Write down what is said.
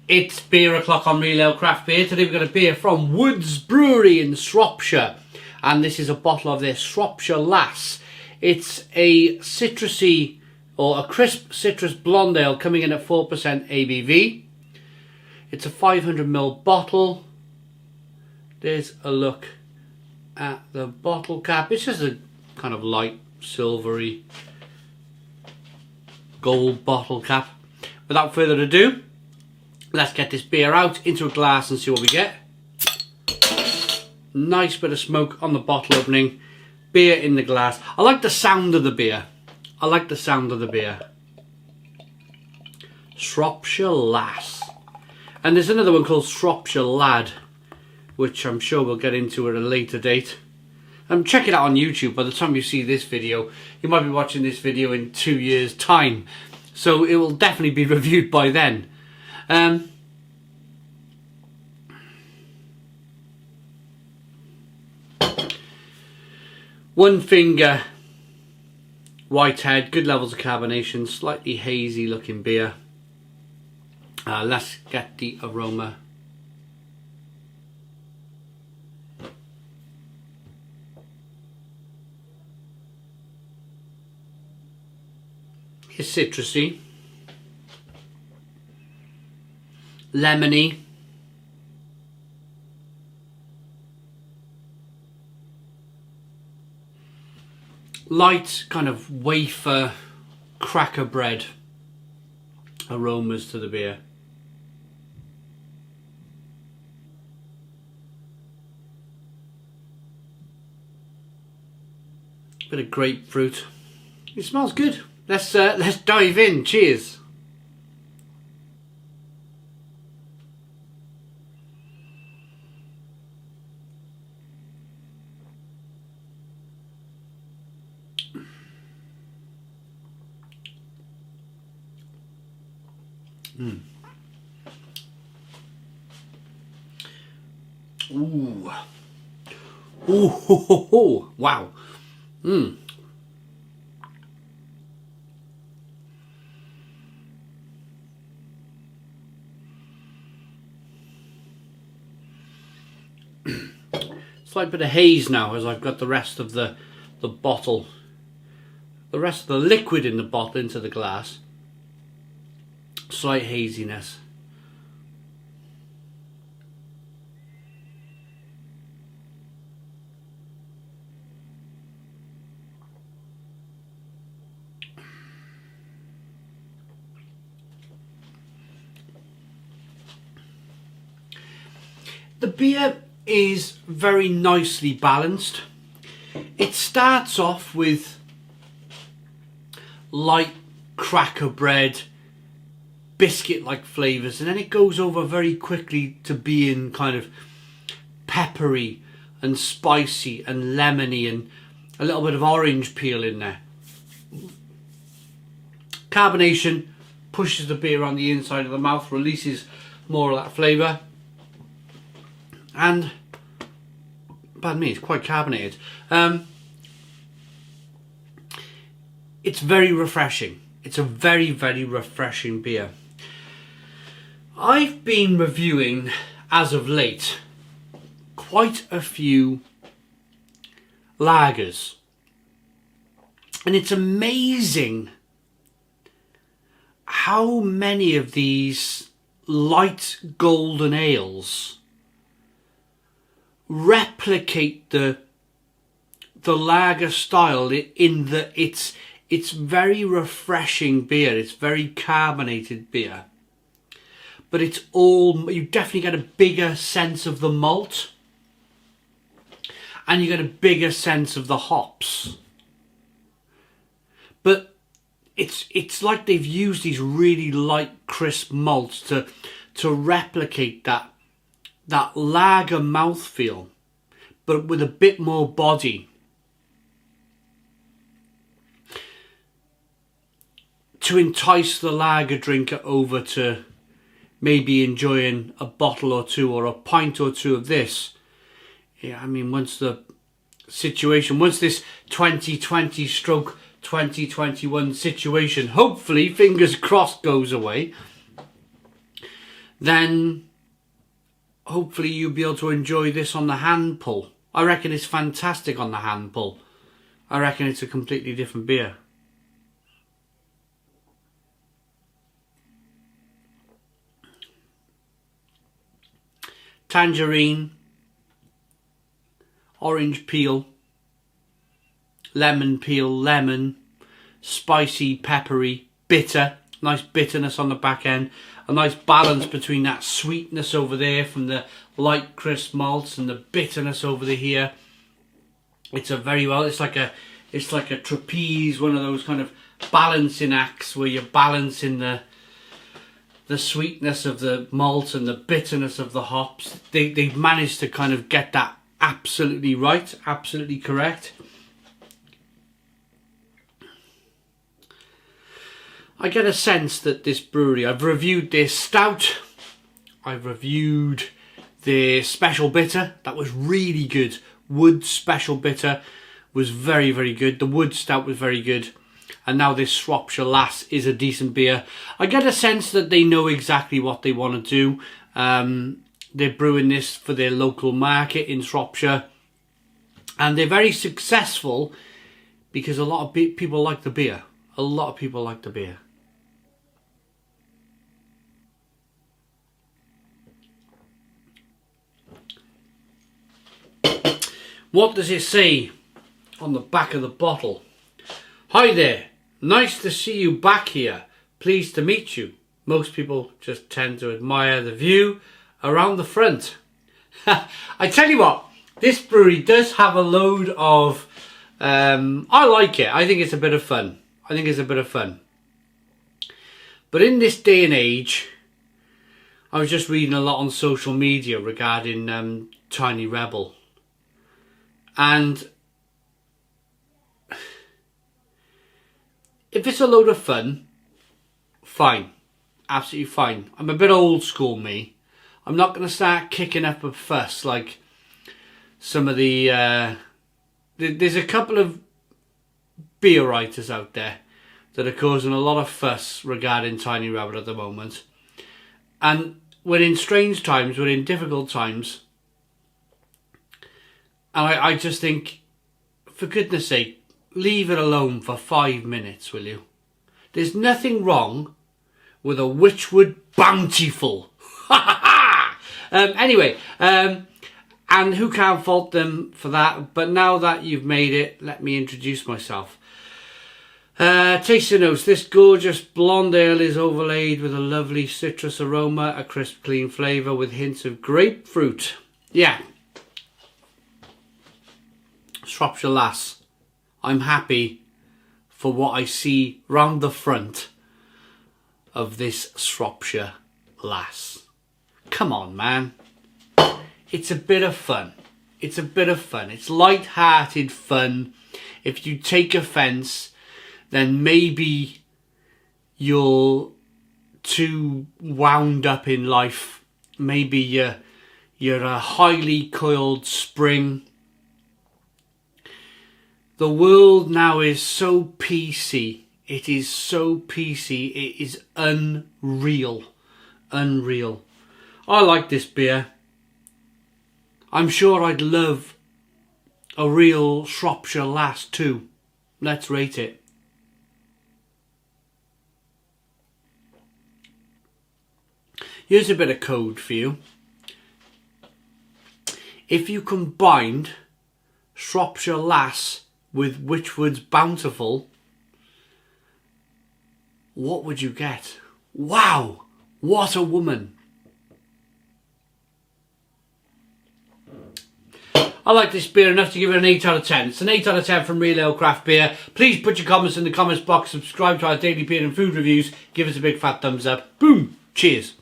It's beer o'clock on Real Ale Craft Beer. Today we've got a beer from Woods Brewery in Shropshire, and this is a bottle of their Shropshire Lass. It's a citrusy or a crisp citrus Blondel coming in at 4% ABV. It's a 500ml bottle. There's a look at the bottle cap. It's just a kind of light silvery gold bottle cap. Without further ado, let's get this beer out into a glass and see what we get. Nice bit of smoke on the bottle opening. Beer in the glass. I like the sound of the beer. I like the sound of the beer. Shropshire Lass. And there's another one called Shropshire Lad, which I'm sure we'll get into at a later date. Check it out on YouTube. By the time you see this video, you might be watching this video in 2 years' time. So it will definitely be reviewed by then. One finger, white head, good levels of carbonation, slightly hazy looking beer. Let's get the aroma. It's citrusy, lemony, light kind of wafer cracker bread aromas to the beer. Bit of grapefruit. It smells good. Let's dive in. Cheers. Ooh. Ooh, ho, ho, ho. Wow. Slight bit of haze now as I've got the rest of the bottle, the rest of the liquid in the bottle into the glass. Slight haziness. The beer is very nicely balanced. It starts off with light cracker bread, biscuit-like flavours, and then it goes over very quickly to being kind of peppery and spicy and lemony and a little bit of orange peel in there. Carbonation pushes the beer on the inside of the mouth, releases more of that flavour. And, pardon me, it's quite carbonated. It's very refreshing. It's a very, very refreshing beer. I've been reviewing, as of late, quite a few lagers. And it's amazing how many of these light golden ales replicate the lager style in that it's very refreshing beer. It's very carbonated beer, but it's all, you definitely get a bigger sense of the malt and you get a bigger sense of the hops. But it's like they've used these really light crisp malts to replicate that lager mouthfeel, but with a bit more body, to entice the lager drinker over to maybe enjoying a bottle or two or a pint or two of this. Yeah, I mean, once this 2020/2021 situation, hopefully, fingers crossed, goes away, then hopefully you'll be able to enjoy this on the hand pull. I reckon it's fantastic on the hand pull. I reckon it's a completely different beer. Tangerine, orange peel, lemon peel, lemon, spicy, peppery, bitter, nice bitterness on the back end, a nice balance between that sweetness over there from the light crisp malts and the bitterness over here. It's a very well, it's like a trapeze, one of those kind of balancing acts where you're balancing the sweetness of the malt and the bitterness of the hops. They've managed to kind of get that absolutely right, absolutely correct. I get a sense that this brewery, I've reviewed their stout, I've reviewed their special bitter, that was really good. Wood special bitter was very, very good. The wood stout was very good. And now this Shropshire Lass is a decent beer. I get a sense that they know exactly what they want to do. They're brewing this for their local market in Shropshire. And they're very successful because a lot of people like the beer. A lot of people like the beer. What does it say on the back of the bottle? Hi there, nice to see you back here. Pleased to meet you. Most people just tend to admire the view around the front. I tell you what, this brewery does have a load of... I like it. I think it's a bit of fun. But in this day and age, I was just reading a lot on social media regarding Tiny Rebel. And if it's a load of fun, fine. Absolutely fine. I'm a bit old school, me. I'm not going to start kicking up a fuss like some of the... there's a couple of beer writers out there that are causing a lot of fuss regarding Tiny Rabbit at the moment. And we're in strange times, we're in difficult times. And I just think, for goodness sake, leave it alone for 5 minutes, will you? There's nothing wrong with a Witchwood Bountiful. Anyway, and who can't fault them for that? But now that you've made it, let me introduce myself. Tasting notes. This gorgeous Blondel is overlaid with a lovely citrus aroma, a crisp, clean flavour with hints of grapefruit. Yeah. Shropshire Lass. I'm happy for what I see round the front of this Shropshire Lass. Come on, man. It's a bit of fun. It's a bit of fun. It's light-hearted fun. If you take offence, then maybe you're too wound up in life. Maybe you're a highly coiled spring. The world now is so PC. It is so PC. It is unreal. Unreal. I like this beer. I'm sure I'd love a real Shropshire Lass too. Let's rate it. Here's a bit of code for you. If you combined Shropshire Lass with Witchwood's Bountiful, what would you get? Wow! What a woman! I like this beer enough to give it an 8 out of 10. It's an 8 out of 10 from Real Ale Craft Beer. Please put your comments in the comments box, subscribe to our daily beer and food reviews, give us a big fat thumbs up. Boom! Cheers!